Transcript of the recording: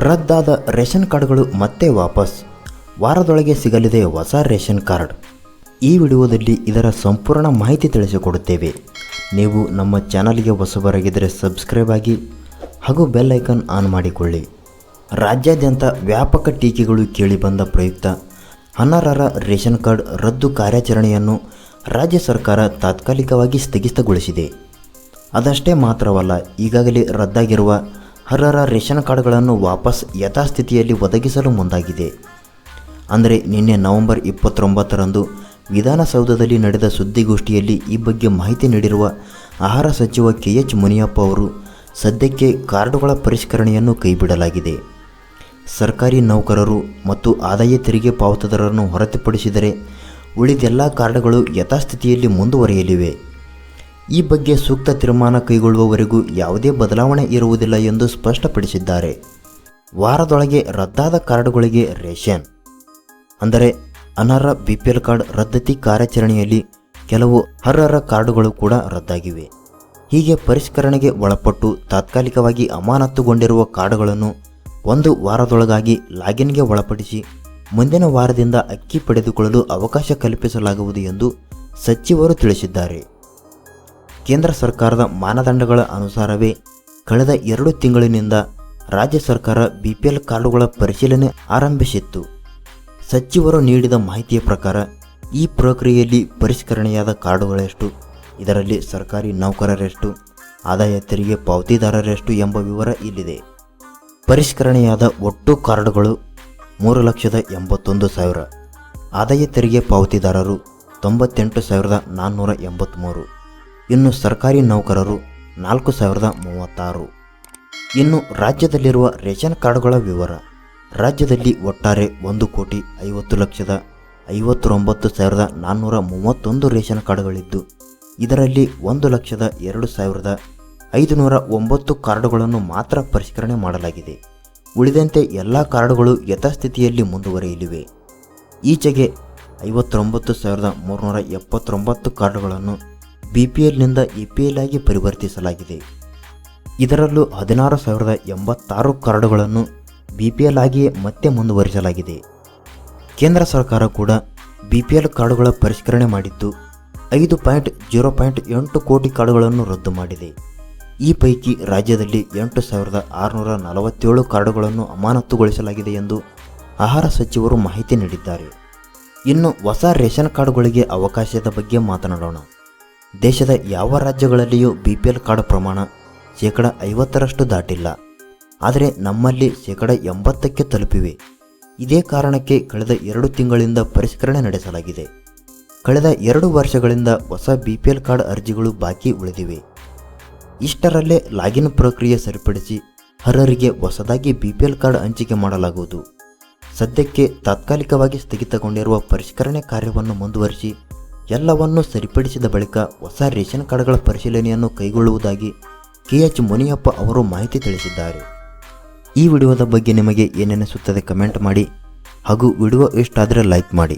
ರದ್ದಾದ ration ಕಾರ್ಡ್ಗಳು ಮತ್ತೆ ವಾಪಸ್. ವಾರದೊಳಗೆ ಸಿಗಲಿದೆ ಹೊಸ ರೇಷನ್ ಕಾರ್ಡ್. ಈ ವಿಡಿಯೋದಲ್ಲಿ ಇದರ ಸಂಪೂರ್ಣ ಮಾಹಿತಿ ತಿಳಿಸಿಕೊಡುತ್ತೇವೆ. ನೀವು ನಮ್ಮ ಚಾನಲ್ಗೆ ಹೊಸಬರಾಗಿದ್ದರೆ ಸಬ್ಸ್ಕ್ರೈಬ್ ಆಗಿ ಹಾಗೂ ಬೆಲ್ ಐಕಾನ್ ಆನ್ ಮಾಡಿಕೊಳ್ಳಿ. ರಾಜ್ಯಾದ್ಯಂತ ವ್ಯಾಪಕ ಟೀಕೆಗಳು ಕೇಳಿಬಂದ ಪ್ರಯುಕ್ತ ಅನರ್ಹರ ರೇಷನ್ ಕಾರ್ಡ್ ರದ್ದು ಕಾರ್ಯಾಚರಣೆಯನ್ನು ರಾಜ್ಯ ಸರ್ಕಾರ ತಾತ್ಕಾಲಿಕವಾಗಿ ಸ್ಥಗಿತಗೊಳಿಸಿದೆ. ಅದಷ್ಟೇ ಮಾತ್ರವಲ್ಲ, ಈಗಾಗಲೇ ರದ್ದಾಗಿರುವ ಅರ್ಹರ ರೇಷನ್ ಕಾರ್ಡ್ಗಳನ್ನು ವಾಪಸ್ ಯಥಾಸ್ಥಿತಿಯಲ್ಲಿ ಒದಗಿಸಲು ಮುಂದಾಗಿದೆ. ಅಂದರೆ ನಿನ್ನೆ ನವೆಂಬರ್ 29ರಂದು ವಿಧಾನಸೌಧದಲ್ಲಿ ನಡೆದ ಸುದ್ದಿಗೋಷ್ಠಿಯಲ್ಲಿ ಈ ಬಗ್ಗೆ ಮಾಹಿತಿ ನೀಡಿರುವ ಆಹಾರ ಸಚಿವ KH ಮುನಿಯಪ್ಪ ಅವರು, ಸದ್ಯಕ್ಕೆ ಕಾರ್ಡುಗಳ ಪರಿಷ್ಕರಣೆಯನ್ನು ಕೈಬಿಡಲಾಗಿದೆ. ಸರ್ಕಾರಿ ನೌಕರರು ಮತ್ತು ಆದಾಯ ತೆರಿಗೆ ಪಾವತಿದಾರರನ್ನು ಹೊರತುಪಡಿಸಿದರೆ ಉಳಿದೆಲ್ಲ ಕಾರ್ಡ್ಗಳು ಯಥಾಸ್ಥಿತಿಯಲ್ಲಿ ಮುಂದುವರಿಯಲಿವೆ. ಈ ಬಗ್ಗೆ ಸೂಕ್ತ ತೀರ್ಮಾನ ಕೈಗೊಳ್ಳುವವರೆಗೂ ಯಾವುದೇ ಬದಲಾವಣೆ ಇರುವುದಿಲ್ಲ ಎಂದು ಸ್ಪಷ್ಟಪಡಿಸಿದ್ದಾರೆ. ವಾರದೊಳಗೆ ರದ್ದಾದ ಕಾರ್ಡುಗಳಿಗೆ ರೇಷನ್ ಅಂದರೆ ಅನರ್ಹ BPL ಕಾರ್ಡ್ ರದ್ದತಿ ಕಾರ್ಯಾಚರಣೆಯಲ್ಲಿ ಕೆಲವು ಅರ್ಹರ ಕಾರ್ಡುಗಳು ಕೂಡ ರದ್ದಾಗಿವೆ. ಹೀಗೆ ಪರಿಷ್ಕರಣೆಗೆ ಒಳಪಟ್ಟು ತಾತ್ಕಾಲಿಕವಾಗಿ ಅಮಾನತುಗೊಂಡಿರುವ ಕಾರ್ಡುಗಳನ್ನು ಒಂದು ವಾರದೊಳಗಾಗಿ ಲಾಗಿನ್ಗೆ ಒಳಪಡಿಸಿ ಮುಂದಿನ ವಾರದಿಂದ ಅಕ್ಕಿ ಪಡೆದುಕೊಳ್ಳಲು ಅವಕಾಶ ಕಲ್ಪಿಸಲಾಗುವುದು ಎಂದು ಸಚಿವರು ತಿಳಿಸಿದ್ದಾರೆ. ಕೇಂದ್ರ ಸರ್ಕಾರದ ಮಾನದಂಡಗಳ ಅನುಸಾರವೇ ಕಳೆದ 2 ತಿಂಗಳಿನಿಂದ ರಾಜ್ಯ ಸರ್ಕಾರ BPL ಕಾರ್ಡುಗಳ ಪರಿಶೀಲನೆ ಆರಂಭಿಸಿತ್ತು. ಸಚಿವರು ನೀಡಿದ ಮಾಹಿತಿಯ ಪ್ರಕಾರ ಈ ಪ್ರಕ್ರಿಯೆಯಲ್ಲಿ ಪರಿಷ್ಕರಣೆಯಾದ ಕಾರ್ಡುಗಳೆಷ್ಟು, ಇದರಲ್ಲಿ ಸರ್ಕಾರಿ ನೌಕರರೆಷ್ಟು, ಆದಾಯ ತೆರಿಗೆ ಪಾವತಿದಾರರೆಷ್ಟು ಎಂಬ ವಿವರ ಇಲ್ಲಿದೆ. ಪರಿಷ್ಕರಣೆಯಾದ ಒಟ್ಟು ಕಾರ್ಡುಗಳು 3,81,000, ಆದಾಯ ತೆರಿಗೆ ಪಾವತಿದಾರರು 98,483, ಇನ್ನು ಸರ್ಕಾರಿ ನೌಕರರು 4,036. ಇನ್ನು ರಾಜ್ಯದಲ್ಲಿರುವ ರೇಷನ್ ಕಾರ್ಡುಗಳ ವಿವರ. ರಾಜ್ಯದಲ್ಲಿ ಒಟ್ಟಾರೆ 1,50,59,431 ರೇಷನ್ ಕಾರ್ಡುಗಳಿದ್ದು, ಇದರಲ್ಲಿ 1,02,509 ಕಾರ್ಡುಗಳನ್ನು ಮಾತ್ರ ಪರಿಷ್ಕರಣೆ ಮಾಡಲಾಗಿದೆ. ಉಳಿದಂತೆ ಎಲ್ಲ ಕಾರ್ಡುಗಳು ಯಥಾಸ್ಥಿತಿಯಲ್ಲಿ ಮುಂದುವರಿಯಲಿವೆ. ಈಚೆಗೆ 59,379 ಕಾರ್ಡುಗಳನ್ನು BPLನಿಂದ APL ಆಗಿ ಪರಿವರ್ತಿಸಲಾಗಿದೆ. ಇದರಲ್ಲೂ 16,086 ಕಾರ್ಡುಗಳನ್ನು BPL ಆಗಿಯೇ ಮತ್ತೆ ಮುಂದುವರಿಸಲಾಗಿದೆ. ಕೇಂದ್ರ ಸರ್ಕಾರ ಕೂಡ BPL ಕಾರ್ಡುಗಳ ಪರಿಷ್ಕರಣೆ ಮಾಡಿದ್ದು 5.0.8 ಕೋಟಿ ಕಾರ್ಡುಗಳನ್ನು ರದ್ದು ಮಾಡಿದೆ. ಈ ಪೈಕಿ ರಾಜ್ಯದಲ್ಲಿ 8,647 ಕಾರ್ಡುಗಳನ್ನು ಅಮಾನತುಗೊಳಿಸಲಾಗಿದೆ ಎಂದು ಆಹಾರ ಸಚಿವರು ಮಾಹಿತಿ ನೀಡಿದ್ದಾರೆ. ಇನ್ನು ಹೊಸ ರೇಷನ್ ಕಾರ್ಡುಗಳಿಗೆ ಅವಕಾಶದ ಬಗ್ಗೆ ಮಾತನಾಡೋಣ. ದೇಶದ ಯಾವ ರಾಜ್ಯಗಳಲ್ಲಿಯೂ BPL ಕಾರ್ಡ್ ಪ್ರಮಾಣ 50% ದಾಟಿಲ್ಲ. ಆದರೆ ನಮ್ಮಲ್ಲಿ 80% ತಲುಪಿವೆ. ಇದೇ ಕಾರಣಕ್ಕೆ ಕಳೆದ 2 ತಿಂಗಳಿಂದ ಪರಿಷ್ಕರಣೆ ನಡೆಸಲಾಗಿದೆ. ಕಳೆದ 2 ವರ್ಷಗಳಿಂದ ಹೊಸ BPL ಕಾರ್ಡ್ ಅರ್ಜಿಗಳು ಬಾಕಿ ಉಳಿದಿವೆ. ಇಷ್ಟರಲ್ಲೇ ಲಾಗಿನ್ ಪ್ರಕ್ರಿಯೆ ಸರಿಪಡಿಸಿ ಅರ್ಹರಿಗೆ ಹೊಸದಾಗಿ BPL ಕಾರ್ಡ್ ಹಂಚಿಕೆ ಮಾಡಲಾಗುವುದು. ಸದ್ಯಕ್ಕೆ ತಾತ್ಕಾಲಿಕವಾಗಿ ಸ್ಥಗಿತಗೊಂಡಿರುವ ಪರಿಷ್ಕರಣೆ ಕಾರ್ಯವನ್ನು ಮುಂದುವರಿಸಿ ಎಲ್ಲವನ್ನೂ ಸರಿಪಡಿಸಿದ ಬಳಿಕ ಹೊಸ ರೇಷನ್ ಕಾರ್ಡ್ಗಳ ಪರಿಶೀಲನೆಯನ್ನು ಕೈಗೊಳ್ಳುವುದಾಗಿ KH ಮುನಿಯಪ್ಪ ಅವರು ಮಾಹಿತಿ ತಿಳಿಸಿದ್ದಾರೆ. ಈ ವಿಡಿಯೋದ ಬಗ್ಗೆ ನಿಮಗೆ ಏನೆನಿಸುತ್ತದೆ ಕಮೆಂಟ್ ಮಾಡಿ ಹಾಗೂ ವಿಡಿಯೋ ಇಷ್ಟ ಆದರೆ ಲೈಕ್ ಮಾಡಿ.